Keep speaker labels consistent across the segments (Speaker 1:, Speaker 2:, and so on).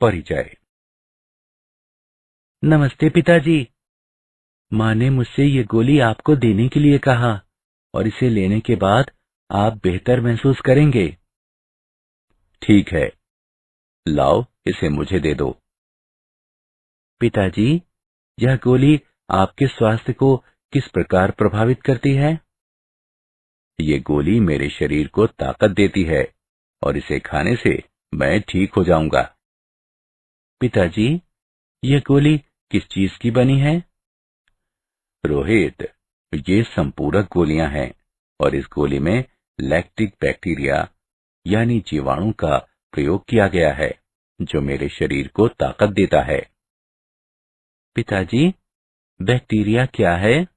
Speaker 1: परिचय। नमस्ते पिताजी। माँ ने मुझसे ये गोली आपको देने के लिए कहा और इसे लेने के बाद आप बेहतर महसूस करेंगे। ठीक है, लाओ इसे मुझे दे दो। पिताजी, यह गोली आपके स्वास्थ्य को किस प्रकार प्रभावित करती है? ये गोली मेरे शरीर को ताकत देती है और इसे खाने से मैं ठीक हो जाऊंगा। पिताजी, यह गोली किस चीज की बनी है? रोहित, ये संपूरक गोलियां हैं और इस गोली में लैक्टिक बैक्टीरिया यानी जीवाणु का प्रयोग किया गया है जो मेरे शरीर को ताकत देता है। पिताजी, बैक्टीरिया क्या है?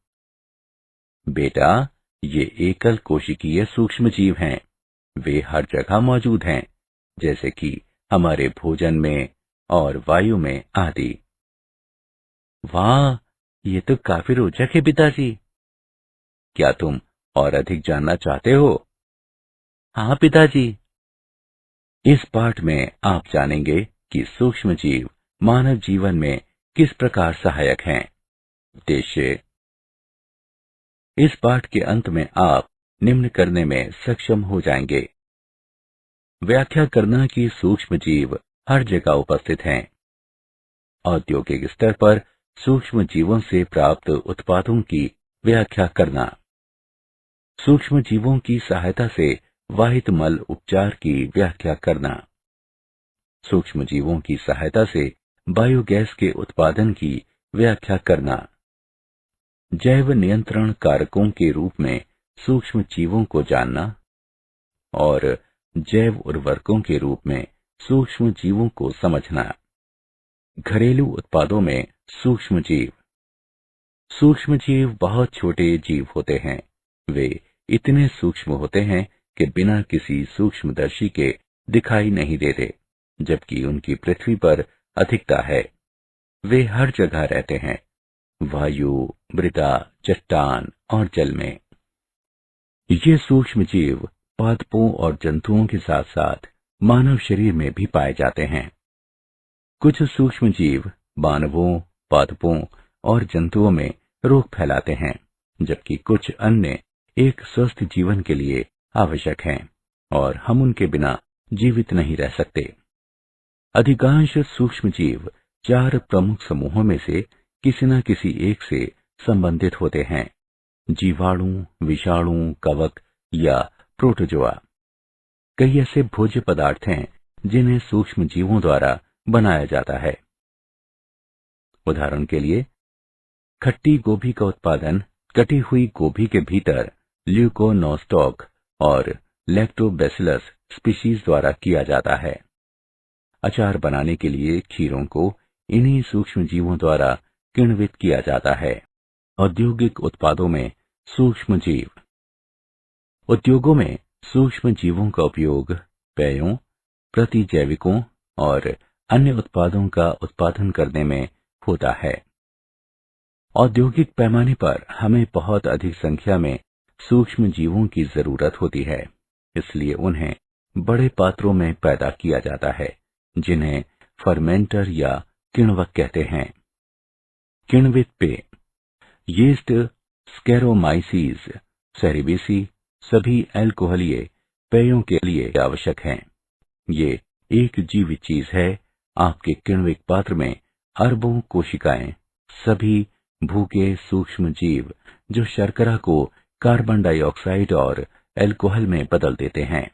Speaker 1: बेटा, ये एकल कोशिकीय सूक्ष्म जीव हैं। वे हर जगह मौजूद हैं, जैसे कि हमारे भोजन में और वायु में आदि। वाह, ये तो काफी रोचक है पिताजी। क्या तुम और अधिक जानना चाहते हो? हाँ पिताजी। इस पाठ में आप जानेंगे कि सूक्ष्म जीव मानव जीवन में किस प्रकार सहायक हैं। उद्देश्य। इस पाठ के अंत में आप निम्न करने में सक्षम हो जाएंगे। व्याख्या करना कि सूक्ष्म जीव हर जगह उपस्थित हैं। औद्योगिक स्तर पर सूक्ष्म जीवों से प्राप्त उत्पादों की व्याख्या करना। सूक्ष्म जीवों की सहायता से वाहित मल उपचार की व्याख्या करना। सूक्ष्म जीवों की सहायता से बायोगैस के उत्पादन की व्याख्या करना। जैव नियंत्रण कारकों के रूप में सूक्ष्म जीवों को जानना और जैव उर्वरकों के रूप में सूक्ष्म जीवों को समझना। घरेलू उत्पादों में सूक्ष्म जीव। सूक्ष्म जीव बहुत छोटे जीव होते हैं। वे इतने सूक्ष्म होते हैं कि बिना किसी सूक्ष्मदर्शी के दिखाई नहीं देते, जबकि उनकी पृथ्वी पर अधिकता है। वे हर जगह रहते हैं, वायु, मृदा, चट्टान और जल में। ये सूक्ष्म जीव पादपों और जंतुओं के साथ साथ मानव शरीर में भी पाए जाते हैं। कुछ सूक्ष्म जीव मानवों, पादपों और जंतुओं में रोग फैलाते हैं, जबकि कुछ अन्य एक स्वस्थ जीवन के लिए आवश्यक हैं और हम उनके बिना जीवित नहीं रह सकते। अधिकांश सूक्ष्म जीव 4 प्रमुख समूहों में से किसी न किसी एक से संबंधित होते हैं: जीवाणु, विषाणु, कवक या प्रोटोजोआ। कई ऐसे भोज्य पदार्थ हैं जिन्हें सूक्ष्म जीवों द्वारा बनाया जाता है। उदाहरण के लिए, खट्टी गोभी का उत्पादन कटी हुई गोभी के भीतर ल्यूकोनोस्टॉक और लैक्टोबैसिलस स्पीशीज द्वारा किया जाता है। अचार बनाने के लिए खीरों को इन्हीं सूक्ष्म जीवों द्वारा किण्वित किया जाता है। औद्योगिक उत्पादों में सूक्ष्म जीव। उद्योगों में सूक्ष्म जीवों का उपयोग पेयों, प्रतिजैविकों और अन्य उत्पादों का उत्पादन करने में होता है। औद्योगिक पैमाने पर हमें बहुत अधिक संख्या में सूक्ष्म जीवों की जरूरत होती है, इसलिए उन्हें बड़े पात्रों में पैदा किया जाता है, जिन्हें फर्मेंटर या किण्वक कहते हैं। किण्वित पेय। यीस्ट, स्कैरोमाइसीज, सेरेबेसी सभी अल्कोहलीय पेयों के लिए आवश्यक हैं। ये एक जीवित चीज है। आपके किण्विक पात्र में अरबों कोशिकाएं, सभी भूखे सूक्ष्म जीव जो शर्करा को कार्बन डाइऑक्साइड और अल्कोहल में बदल देते हैं।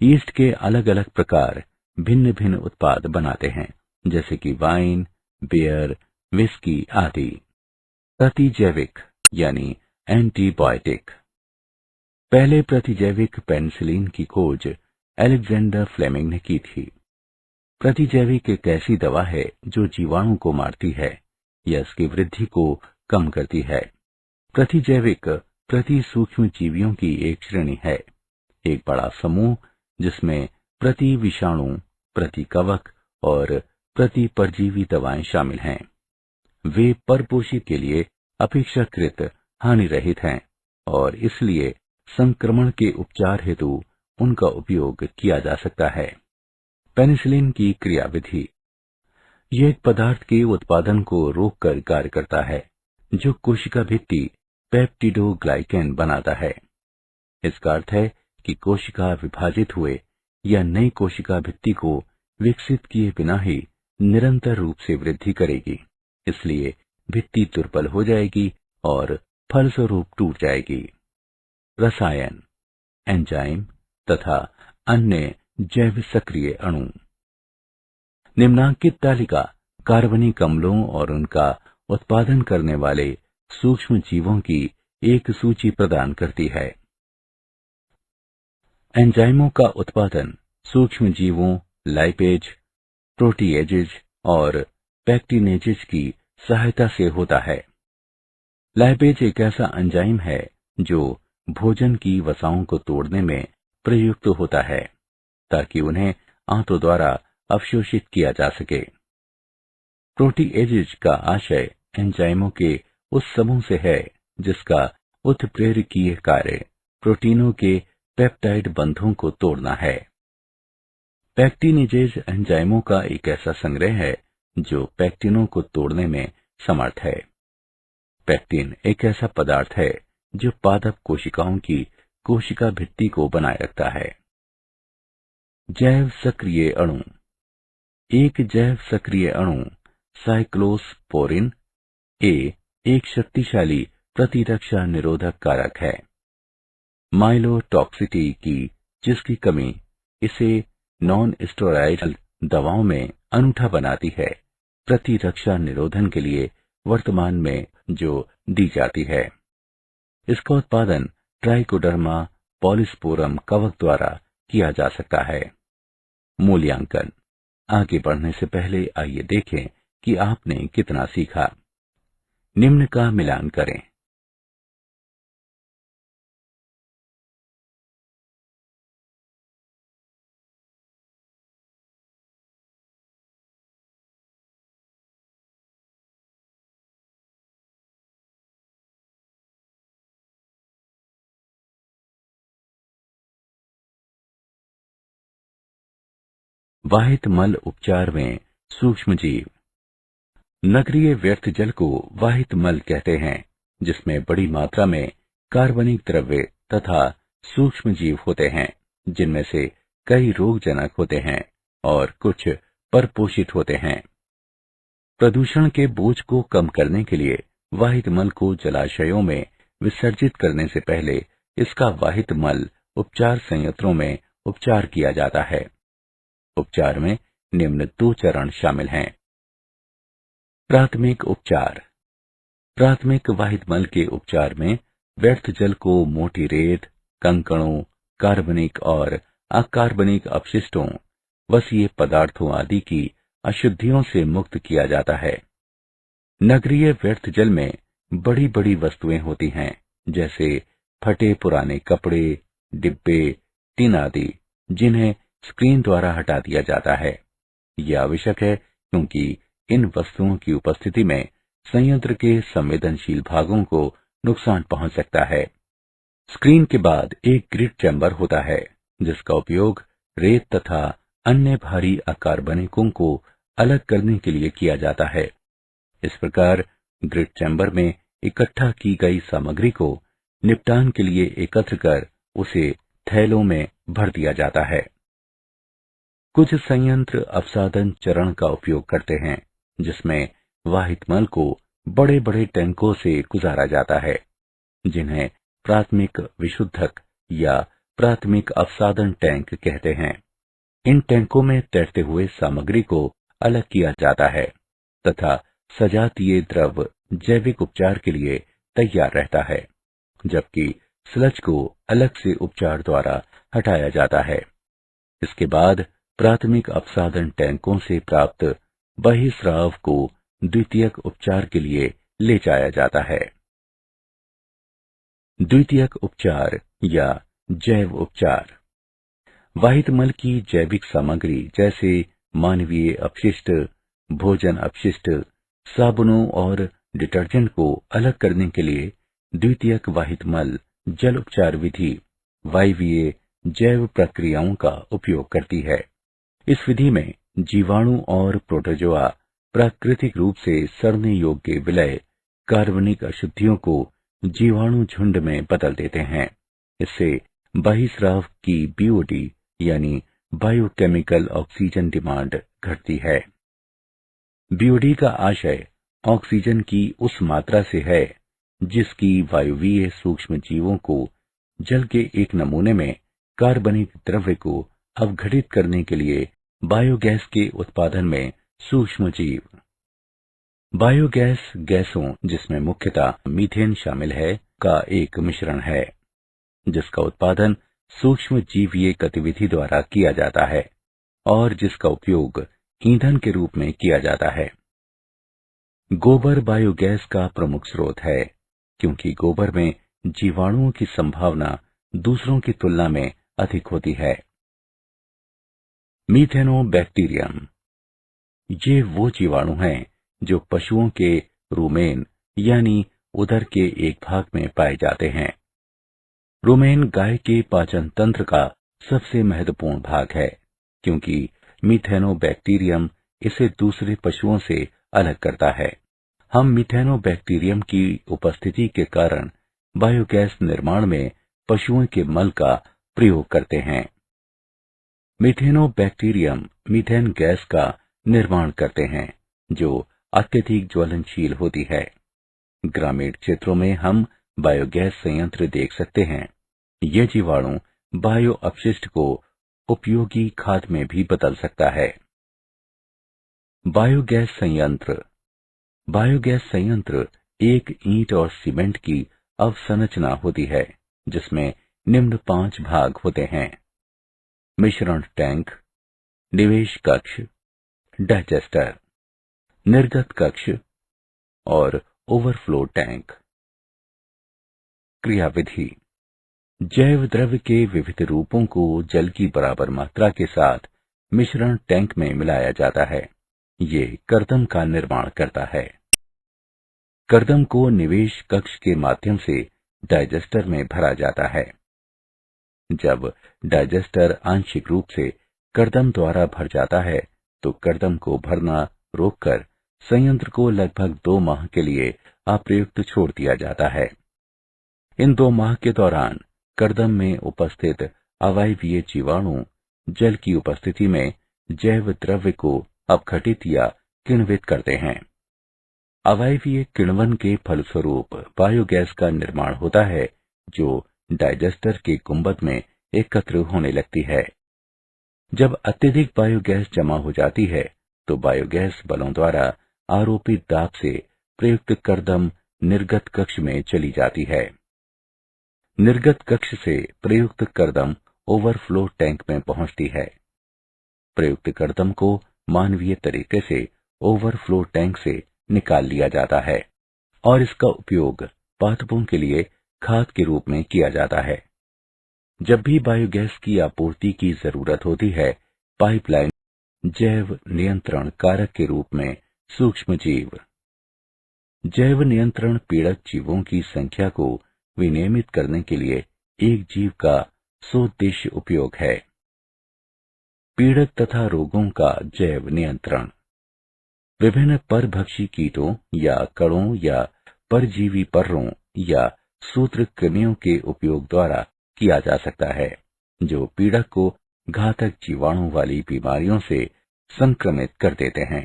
Speaker 1: यीस्ट के अलग अलग प्रकार भिन्न भिन्न उत्पाद बनाते हैं, जैसे कि वाइन, बियर, विस्की आदि। प्रतिजैविक यानी एंटीबायोटिक। पहले प्रतिजैविक पेनिसिलिन की खोज अलेक्जेंडर फ्लेमिंग ने की थी। प्रतिजैविक एक ऐसी दवा है जो जीवाणु को मारती है या इसकी वृद्धि को कम करती है। प्रतिजैविक प्रति सूक्ष्म जीवियों की एक श्रेणी है, एक बड़ा समूह जिसमें प्रति विषाणु, प्रति कवक और प्रति परजीवी दवाएं शामिल हैं। वे परपोषी के लिए अपेक्षाकृत हानि रहित हैं और इसलिए संक्रमण के उपचार हेतु उनका उपयोग किया जा सकता है। पेनिसिलिन की क्रियाविधि। यह एक पदार्थ के उत्पादन को रोककर कार्य करता है जो कोशिका भित्ति पेप्टिडोग्लाइकेन बनाता है। इसका अर्थ है कि कोशिका विभाजित हुए या नई कोशिका भित्ति को विकसित किए बिना ही निरंतर रूप से वृद्धि करेगी। इसलिए भित्ति दुर्बल हो जाएगी और फलस्वरूप टूट जाएगी। रसायन, एंजाइम तथा अन्य जैव सक्रिय अणु। निम्नांकित तालिका कार्बनिक अम्लों और उनका उत्पादन करने वाले सूक्ष्म जीवों की एक सूची प्रदान करती है। एंजाइमों का उत्पादन सूक्ष्म जीवों, लाइपेज, प्रोटीएजेज और पैक्टिनेजेज की सहायता से होता है। लाइपेज एक ऐसा एंजाइम है जो भोजन की वसाओं को तोड़ने में प्रयुक्त होता है ताकि उन्हें आंतों द्वारा अवशोषित किया जा सके। प्रोटीएजेज का आशय एंजाइमों के उस समूह से है जिसका उत्प्रेरकीय कार्य प्रोटीनों के पेप्टाइड बंधों को तोड़ना है। पैक्टिनेजेज एंजाइमों का एक ऐसा संग्रह है जो पैक्टिनों को तोड़ने में समर्थ है। पैक्टिन एक ऐसा पदार्थ है जो पादप कोशिकाओं की कोशिका भित्ति को बनाए रखता है। जैव सक्रिय अणु। एक जैव सक्रिय अणु साइक्लोस्पोरिन ए एक शक्तिशाली प्रतिरक्षा निरोधक कारक है। माइलोटॉक्सिटी की जिसकी कमी इसे नॉन स्टेरॉयडल दवाओं में अनूठा बनाती है, प्रतिरक्षा निरोधन के लिए वर्तमान में जो दी जाती है। इसका उत्पादन ट्राइकोडर्मा पॉलीस्पोरम कवक द्वारा किया जा सकता है। मूल्यांकन। आगे बढ़ने से पहले आइए देखें कि आपने कितना सीखा। निम्न का मिलान करें। वाहित मल उपचार में सूक्ष्म जीव। नगरीय व्यर्थ जल को वाहित मल कहते हैं, जिसमें बड़ी मात्रा में कार्बनिक द्रव्य तथा सूक्ष्म जीव होते हैं, जिनमें से कई रोगजनक होते हैं और कुछ परपोषित होते हैं। प्रदूषण के बोझ को कम करने के लिए वाहित मल को जलाशयों में विसर्जित करने से पहले इसका वाहित मल उपचार संयंत्रों में उपचार किया जाता है। उपचार में निम्न 2 चरण शामिल हैं। प्राथमिक उपचार। प्राथमिक वाहित मल के उपचार में व्यर्थ जल को मोटी रेत, कंकड़ों, कार्बनिक और अकार्बनिक अपशिष्टों, वसीय पदार्थों आदि की अशुद्धियों से मुक्त किया जाता है। नगरीय व्यर्थ जल में बड़ी बड़ी वस्तुएं होती हैं, जैसे फटे पुराने कपड़े, डिब्बे, टिन आदि, जिन्हें स्क्रीन द्वारा हटा दिया जाता है। यह आवश्यक है क्योंकि इन वस्तुओं की उपस्थिति में संयंत्र के संवेदनशील भागों को नुकसान पहुंच सकता है। स्क्रीन के बाद एक ग्रिड चैम्बर होता है, जिसका उपयोग रेत तथा अन्य भारी अकार्बनिकों को अलग करने के लिए किया जाता है। इस प्रकार ग्रिड चैम्बर में इकट्ठा की गई सामग्री को निपटान के लिए एकत्र कर उसे थैलों में भर दिया जाता है। कुछ संयंत्र अवसादन चरण का उपयोग करते हैं, जिसमें वाहित मल को बड़े बड़े टैंकों से गुजारा जाता है, जिन्हें प्राथमिक विशुद्धक या प्राथमिक अवसादन टैंक कहते हैं। इन टैंकों में तैरते हुए सामग्री को अलग किया जाता है तथा सजातीय द्रव जैविक उपचार के लिए तैयार रहता है, जबकि स्लज को अलग से उपचार द्वारा हटाया जाता है। इसके बाद प्राथमिक अवसादन टैंकों से प्राप्त बहिस्राव को द्वितीयक उपचार के लिए ले जाया जाता है। द्वितीयक उपचार या जैव उपचार। वाहित मल की जैविक सामग्री जैसे मानवीय अपशिष्ट, भोजन अपशिष्ट, साबुनों और डिटर्जेंट को अलग करने के लिए द्वितीयक वाहित मल जल उपचार विधि वायवीय जैव प्रक्रियाओं का उपयोग करती है। इस विधि में जीवाणु और प्रोटोजोआ प्राकृतिक रूप से सड़ने योग्य विलय कार्बनिक अशुद्धियों को जीवाणु झुंड में बदल देते हैं। इससे बहिस्राव की बीओडी यानी बायोकेमिकल ऑक्सीजन डिमांड घटती है। बीओडी का आशय ऑक्सीजन की उस मात्रा से है जिसकी वायुवीय सूक्ष्म जीवों को जल के एक नमूने में कार्बनिक द्रव्य को अवघटित करने के लिए बायोगैस के उत्पादन में सूक्ष्म जीव। बायोगैस गैसों, जिसमें मुख्यतः मीथेन शामिल है, का एक मिश्रण है जिसका उत्पादन सूक्ष्म जीवीय गतिविधि द्वारा किया जाता है और जिसका उपयोग ईंधन के रूप में किया जाता है। गोबर बायोगैस का प्रमुख स्रोत है क्योंकि गोबर में जीवाणुओं की संभावना दूसरों की तुलना में अधिक होती है। मीथेनोबैक्टीरियम, ये वो जीवाणु हैं जो पशुओं के रूमेन यानी उदर के एक भाग में पाए जाते हैं। रूमेन गाय के पाचन तंत्र का सबसे महत्वपूर्ण भाग है क्योंकि मीथेनोबैक्टीरियम इसे दूसरे पशुओं से अलग करता है। हम मीथेनोबैक्टीरियम की उपस्थिति के कारण बायोगैस निर्माण में पशुओं के मल का प्रयोग करते हैं। मीथेनोबैक्टीरियम मीथेन गैस का निर्माण करते हैं जो अत्यधिक ज्वलनशील होती है। ग्रामीण क्षेत्रों में हम बायोगैस संयंत्र देख सकते हैं। ये जीवाणु बायो अपशिष्ट को उपयोगी खाद में भी बदल सकता है। बायोगैस संयंत्र। बायोगैस संयंत्र एक ईंट और सीमेंट की अवसंरचना होती है जिसमें निम्न 5 भाग होते हैं: मिश्रण टैंक, निवेश कक्ष, डाइजेस्टर, निर्गत कक्ष और ओवरफ्लो टैंक। क्रियाविधि। जैव द्रव्य के विविध रूपों को जल की बराबर मात्रा के साथ मिश्रण टैंक में मिलाया जाता है। ये कर्दम का निर्माण करता है। कर्दम को निवेश कक्ष के माध्यम से डाइजेस्टर में भरा जाता है। जब डाइजेस्टर आंशिक रूप से कर्दम द्वारा भर जाता है तो कर्दम को भरना रोककर संयंत्र को लगभग 2 माह के लिए अप्रयुक्त छोड़ दिया जाता है। इन 2 माह के दौरान कर्दम में उपस्थित अवायवीय जीवाणु जल की उपस्थिति में जैव द्रव्य को अपघटित या किण्वित करते हैं। अवायवीय किण्वन के फलस्वरूप बायोगैस का निर्माण होता है जो डाइजेस्टर के गुंबद में एकत्र होने लगती है। जब अत्यधिक बायोगैस जमा हो जाती है तो बायोगैस बलों द्वारा आरोपित दाब से प्रयुक्त कर्दम निर्गत कक्ष में चली जाती है। निर्गत कक्ष से प्रयुक्त कर्दम ओवरफ्लो टैंक में पहुंचती है। प्रयुक्त कर्दम को मानवीय तरीके से ओवरफ्लो टैंक से निकाल लिया जाता है और इसका उपयोग पादपों के लिए खाद के रूप में किया जाता है। जब भी बायोगैस की आपूर्ति की जरूरत होती है, पाइपलाइन जैव नियंत्रण कारक के रूप में सूक्ष्म जीव। जैव नियंत्रण पीड़क जीवों की संख्या को विनियमित करने के लिए एक जीव का सोद्देश्य उपयोग है। पीड़क तथा रोगों का जैव नियंत्रण विभिन्न परभक्षी कीटों या कणों या परजीवी पर्रों या सूत्रकृमियों के उपयोग द्वारा किया जा सकता है जो पीड़क को घातक जीवाणु वाली बीमारियों से संक्रमित कर देते हैं।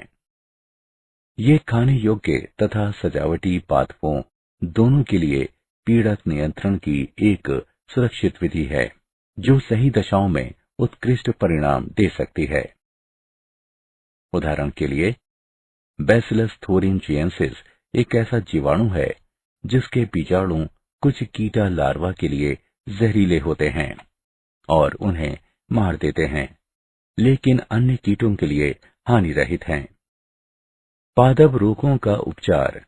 Speaker 1: ये खाने योग्य तथा सजावटी पादपों दोनों के लिए पीड़क नियंत्रण की एक सुरक्षित विधि है जो सही दशाओं में उत्कृष्ट परिणाम दे सकती है। उदाहरण के लिए बैसिलस थोरिनजिएंसिस एक ऐसा जीवाणु है जिसके बीजाणु कुछ कीटा लार्वा के लिए जहरीले होते हैं और उन्हें मार देते हैं, लेकिन अन्य कीटों के लिए हानि रहित हैं। पादप रोगों का उपचार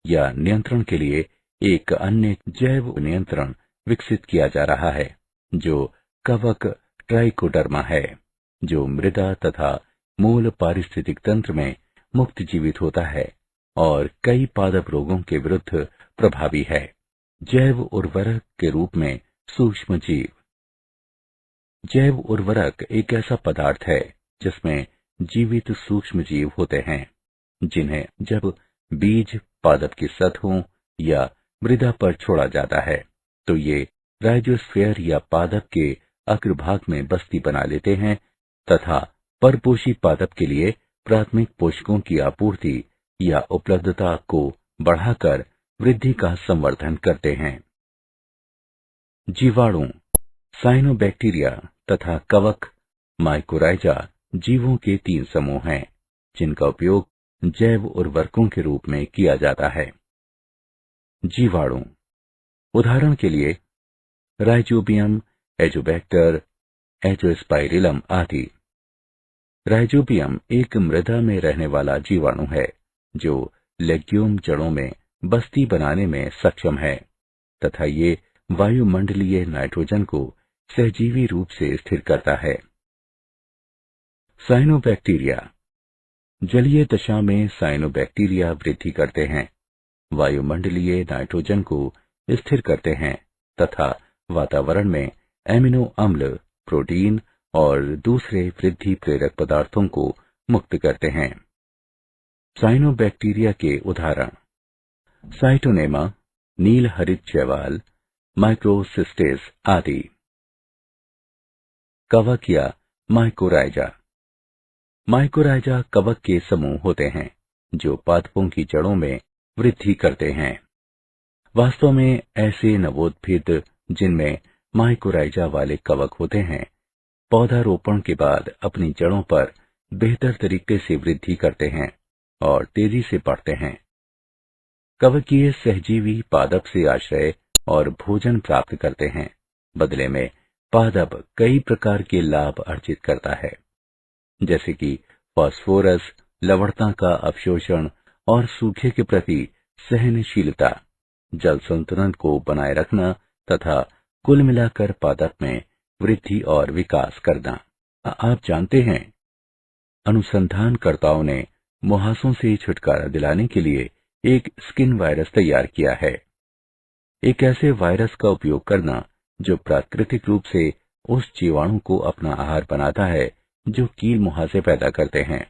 Speaker 1: या नियंत्रण के लिए एक अन्य जैव नियंत्रण विकसित किया जा रहा है जो कवक ट्राइकोडर्मा है, जो मृदा तथा मूल पारिस्थितिक तंत्र में मुक्त जीवित होता है और कई पादप रोगों के विरुद्ध प्रभावी है। जैव उर्वरक के रूप में सूक्ष्म जीव। जैव उर्वरक एक ऐसा पदार्थ है जिसमें जीवित सूक्ष्म जीव होते हैं, जिन्हें जब बीज पादप की सतहों या मृदा पर छोड़ा जाता है तो ये राइजोस्फीयर या पादप के अग्रभाग में बस्ती बना लेते हैं तथा परपोषी पादप के लिए प्राथमिक पोषकों की आपूर्ति या उपलब्धता को बढ़ाकर वृद्धि का संवर्धन करते हैं। जीवाणु, साइनोबैक्टीरिया तथा कवक माइकोराइजा जीवों के 3 समूह हैं, जिनका उपयोग जैव उर्वरकों के रूप में किया जाता है। जीवाणु, उदाहरण के लिए राइजोबियम, एजोबैक्टर, एजोस्पाइरिलम आदि। राइजोबियम एक मृदा में रहने वाला जीवाणु है जो लेग्यूम जड़ों में बस्ती बनाने में सक्षम है तथा ये वायुमंडलीय नाइट्रोजन को सहजीवी रूप से स्थिर करता है। साइनोबैक्टीरिया, जलीय दशा में साइनोबैक्टीरिया वृद्धि करते हैं, वायुमंडलीय नाइट्रोजन को स्थिर करते हैं तथा वातावरण में एमिनो अम्ल, प्रोटीन और दूसरे वृद्धि प्रेरक पदार्थों को मुक्त करते हैं। साइनोबैक्टीरिया के उदाहरण साइटोनेमा, नील हरित शैवाल, माइक्रोसिस्टेस आदि। कवक या माइकोराइजा, माइकोराइजा कवक के समूह होते हैं जो पादपों की जड़ों में वृद्धि करते हैं। वास्तव में ऐसे नवोद्भिद जिनमें माइकोराइजा वाले कवक होते हैं पौधारोपण के बाद अपनी जड़ों पर बेहतर तरीके से वृद्धि करते हैं और तेजी से बढ़ते हैं। कवकीय सहजीवी पादप से आश्रय और भोजन प्राप्त करते हैं, बदले में पादप कई प्रकार के लाभ अर्जित करता है, जैसे कि फास्फोरस, लवणता का अवशोषण और सूखे के प्रति सहनशीलता, जल संतुलन को बनाए रखना तथा कुल मिलाकर पादप में वृद्धि और विकास करना। आप जानते हैं, अनुसंधानकर्ताओं ने मुहासों से छुटकारा दिलाने के लिए एक स्किन वायरस तैयार किया है। एक ऐसे वायरस का उपयोग करना जो प्राकृतिक रूप से उस जीवाणु को अपना आहार बनाता है जो कील मुहासे पैदा करते हैं।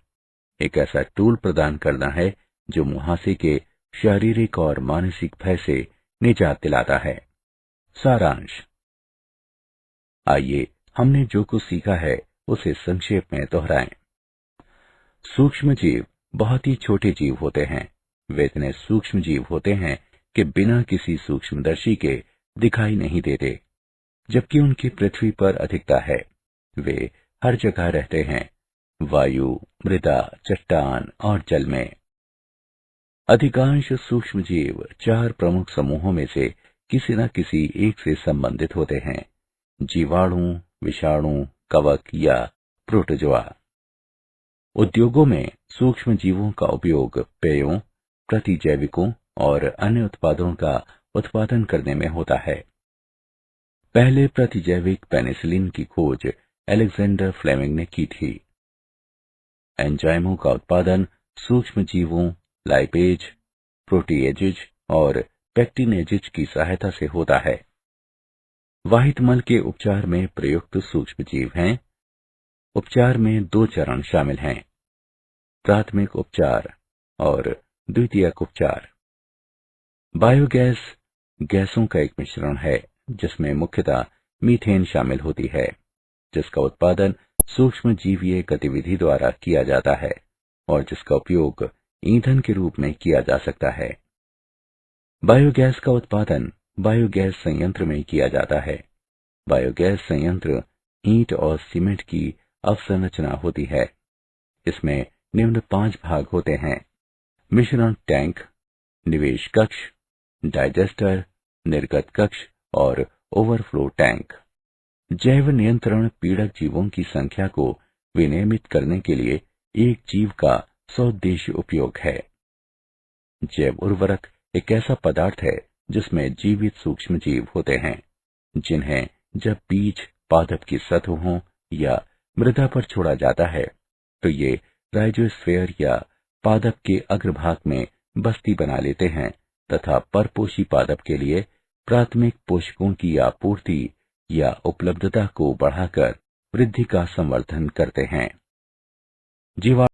Speaker 1: एक ऐसा टूल प्रदान करना है जो मुहासे के शारीरिक और मानसिक भय से निजात दिलाता है। सारांश, आइए हमने जो कुछ सीखा है उसे संक्षेप में दोहराएं। सूक्ष्म जीव बहुत ही छोटे जीव होते हैं। वे इतने सूक्ष्म जीव होते हैं कि बिना किसी सूक्ष्मदर्शी के दिखाई नहीं देते, जबकि उनकी पृथ्वी पर अधिकता है। वे हर जगह रहते हैं, वायु, मृदा, चट्टान और जल में। अधिकांश सूक्ष्म जीव 4 प्रमुख समूहों में से किसी न किसी एक से संबंधित होते हैं: जीवाणु, विषाणु, कवक या प्रोटोजोआ। उद्योगों में सूक्ष्म जीवों का उपयोग पेयों, प्रतिजैविकों और अन्य उत्पादों का उत्पादन करने में होता है। पहले प्रतिजैविक पेनिसिलिन की खोज अलेक्जेंडर फ्लेमिंग ने की थी। एंजाइमों का उत्पादन सूक्ष्म जीवों लाइपेज, प्रोटीएजेज और पेक्टिनेजेज की सहायता से होता है। वाहित मल के उपचार में प्रयुक्त सूक्ष्म जीव हैं। उपचार में 2 चरण शामिल हैं: प्राथमिक उपचार और द्वितीयक उपचार। बायोगैस गैसों का एक मिश्रण है जिसमें मुख्यतः मीथेन शामिल होती है, जिसका उत्पादन सूक्ष्म जीवीय गतिविधि द्वारा किया जाता है और जिसका उपयोग ईंधन के रूप में किया जा सकता है। बायोगैस का उत्पादन बायोगैस संयंत्र में किया जाता है। बायोगैस संयंत्र ईंट और सीमेंट की अवसंरचना होती है। इसमें निम्न 5 भाग होते हैं: मिश्रण टैंक, निवेश कक्ष, डाइजेस्टर, निर्गत कक्ष और ओवरफ्लो टैंक। जैव नियंत्रण पीड़क जीवों की संख्या को विनियमित करने के लिए एक जीव का सौद्देश्य उपयोग है। जैव उर्वरक एक ऐसा पदार्थ है जिसमें जीवित सूक्ष्म जीव होते हैं, जिन्हें जब बीज पादप की सतहों या मृदा पर छोड़ा जाता है तो ये राइजोस्फीयर या पादप के अग्रभाग में बस्ती बना लेते हैं तथा परपोषी पादप के लिए प्राथमिक पोषकों की आपूर्ति या उपलब्धता को बढ़ाकर वृद्धि का संवर्धन करते हैं। जीवाणु